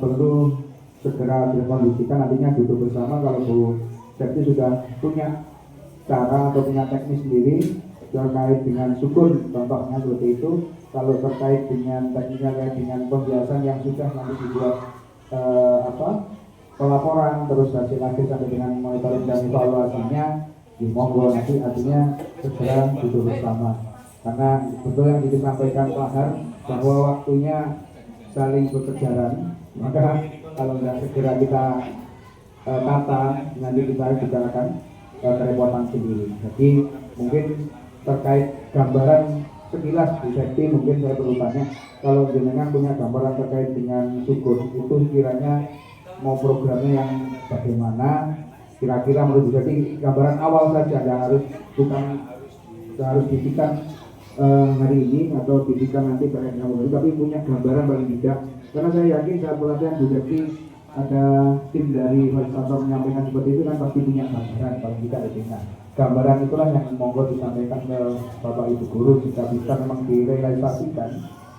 perlu segera dikondisikan, nantinya duduk bersama. Kalau Bu Septi sudah punya cara atau punya teknis sendiri terkait dengan sukun, contohnya seperti itu. Kalau terkait dengan teknisnya terkait dengan pembiasaan yang sudah nanti dibuat pelaporan terus hasil akhir sampai dengan monitoring dan evaluasinya, monggo nanti artinya segera duduk bersama. Karena betul yang disampaikan Pak Har bahwa waktunya saling berkejaran, maka kalau tidak segera kita tata, nanti kita juga akan kerepotan sendiri. Jadi mungkin terkait gambaran sekilas Bu Septi, mungkin saya perlu tanya, kalau jenengan punya gambaran terkait dengan sukun itu kiranya mau programnya yang bagaimana, kira-kira menurut Bu Septi gambaran awal saja, harus didikan hari ini atau didikan nanti terkait dengan, tapi punya gambaran paling tidak. Karena saya yakin saat pelatihan Bu Septi ada tim dari fasilitator menyampaikan seperti itu kan pasti punya gambaran paling tidak ada. Gambaran itulah yang monggo disampaikan ke Bapak Ibu Guru. Jika bisa memang direalisasikan,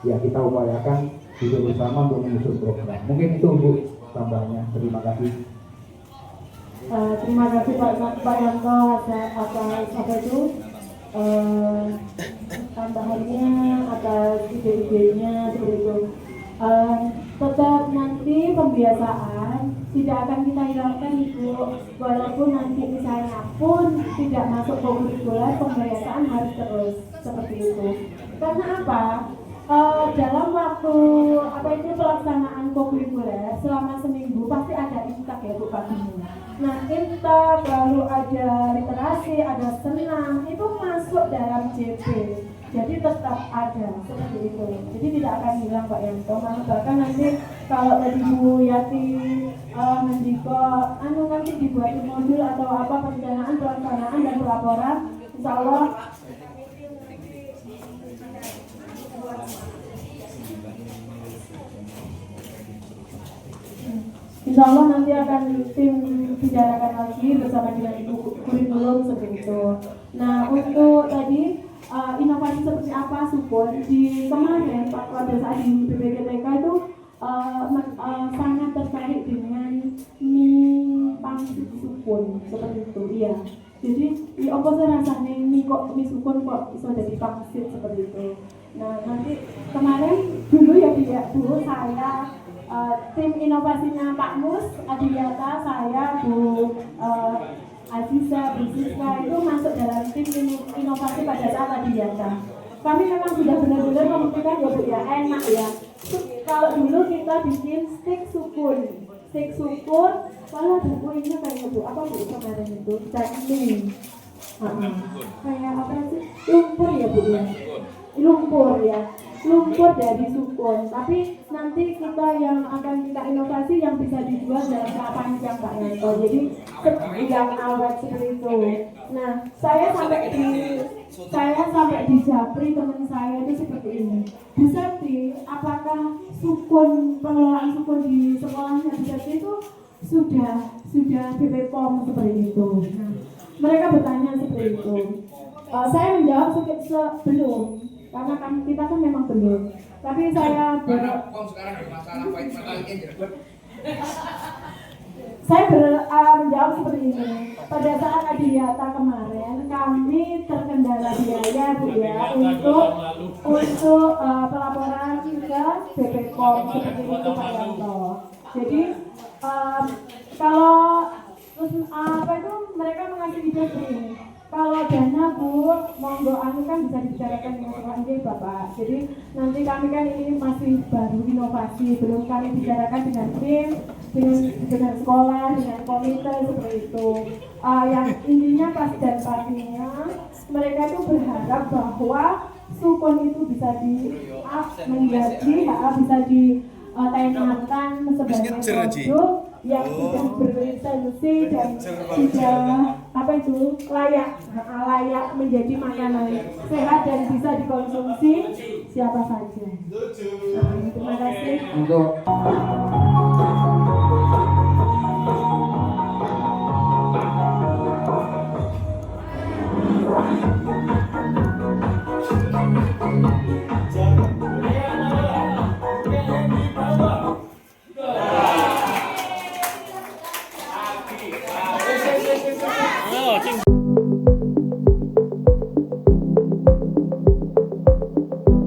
ya kita upayakan duduk bersama untuk menyusun program. Mungkin itu Bu tambahnya. Terima kasih. Terima kasih Pak Yanto atas tambahannya atas ide-idenya seperti itu. Tetap nanti pembiasaan tidak akan kita hilangkan Ibu, walaupun nanti misalnya pun tidak masuk kokurikuler, pembiasaan harus terus seperti itu. Karena apa? Dalam waktu pelaksanaan kokurikuler selama seminggu pasti ada intak ya Bu paginya. Nah intak, lalu ada literasi, ada senam, itu masuk dalam JP. Jadi tetap ada seperti itu. Jadi tidak akan hilang Pak Yanto. Bahkan nanti kalau tadi Bu Yati mendiko, nanti dibuat modul atau apa perencanaan, pelaksanaan dan pelaporan, insya Allah Insya Allah nanti akan tim bicarakan lagi bersama dengan Ibu kurikulum seperti itu. Nah untuk tadi inovasi seperti apa Supon di kemarin pada saat di BPGTK itu sangat tertarik dengan mie pangsit Supon seperti itu, iya. Jadi apa sih rasanya mie Supon kok bisa jadi pangsit seperti itu. Nah nanti kemarin dulu saya tim inovasinya Pak Mus, Adiyata, saya, Bu Aziza, Bu Siska itu masuk dalam tim inovasi pada saat Adiyata. Kami memang sudah benar-benar membuktikan ya Bu ya, enak ya. Kalau dulu kita bikin steak sukun, kalau ada buahnya kayak Bu, apa Bu kemarin itu? Cakning. Kayak apa sih? Lumpur ya Bu ya? Lumpur ya. Lumpur dari sukun, tapi nanti kita yang akan kita inovasi yang bisa dijual dalam jangka panjang Pak Yanto. Jadi yang awet seperti itu. Nah, saya sampai di Japri teman saya itu seperti ini. Bu Septi, apakah sukun pengelolaan sukun di sekolahnya Bu Septi itu sudah BPOM seperti itu? Nah, mereka bertanya seperti itu. Saya menjawab belum. Karena kita kan memang belum, tapi saya menjawab seperti ini. Pada saat Adiyata kemarin, kami terkendala biaya Bu ya untuk pelaporan ke BPOM seperti itu Pak Yanto. Jadi kalau mereka mengasih ide begini. Kalau dana Bu, monggo kan bisa dibicarakan dengan Pak Bapak. Jadi nanti kami kan ini masih baru inovasi, belum kami bicarakan dengan tim, dengan sekolah, dengan komite seperti itu. Yang intinya pas dan pastinya mereka itu berharap bahwa sukun itu bisa bisa ditayangkan sebagai produk yang sudah berlisensi dan sudah layak menjadi makanan sehat dan bisa dikonsumsi siapa saja. Terima kasih. Untuk